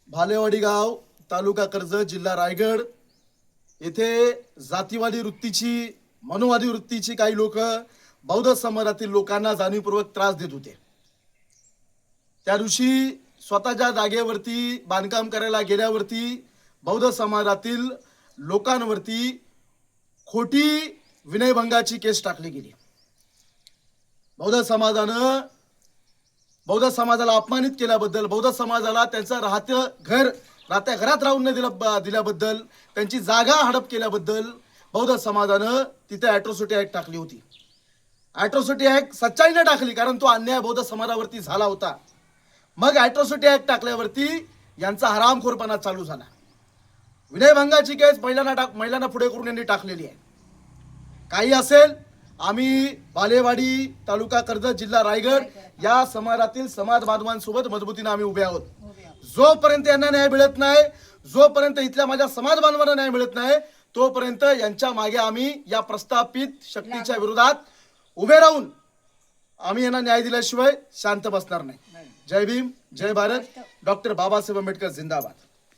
भालेवाडी गाव, तालुका कर्जत, जिल्हा रायगड येथे जातीवादी वृत्तीची, मनोवादी वृत्तीची काही लोक बौद्ध समाजातील लोकांना जाणीवपूर्वक त्रास देत होते। त्या दिवशी स्वतःच्या जागेवरती बांधकाम करायला गेल्यावरती बौद्ध समाजातील लोकांवरती खोटी विनयभंगाची केस टाकली गेली। बौद्ध समाजाला अपमानित केल्याबद्दल, बौद्ध समाजाला त्यांचं राहत्या घरात राहून न दिल्याबद्दल, त्यांची जागा हडप केल्याबद्दल बौद्ध समाजानं तिथे ॲट्रॉसिटी ॲक्ट टाकली होती। ॲट्रॉसिटी ॲक्ट सच्चाईने टाकली, कारण तो अन्याय बौद्ध समाजावरती झाला होता। मग ॲट्रॉसिटी ॲक्ट टाकल्यावरती यांचा हरामखोरपणा चालू झाला। विनयभंगाची केस महिलांना पुढे करून यांनी टाकलेली आहे। काही असेल, आम्ही बालेवाडी, तालुका कर्जत, जिल्हा रायगड या समाजातील समाज बांधवांसोबत मजबूतीने आम्ही उभे आहोत। जोपर्यंत यांना न्याय मिळत नाही, जोपर्यंत इथल्या माझ्या समाज बांधवांना न्याय मिळत नाही, तोपर्यंत यांच्या मागे आम्ही या प्रस्थापित शक्तीच्या विरोधात उभे राहून आम्ही यांना न्याय दिल्याशिवाय शांत बसणार नाही। जय भीम, जय भारत, डॉक्टर बाबासाहेब आंबेडकर जिंदाबाद।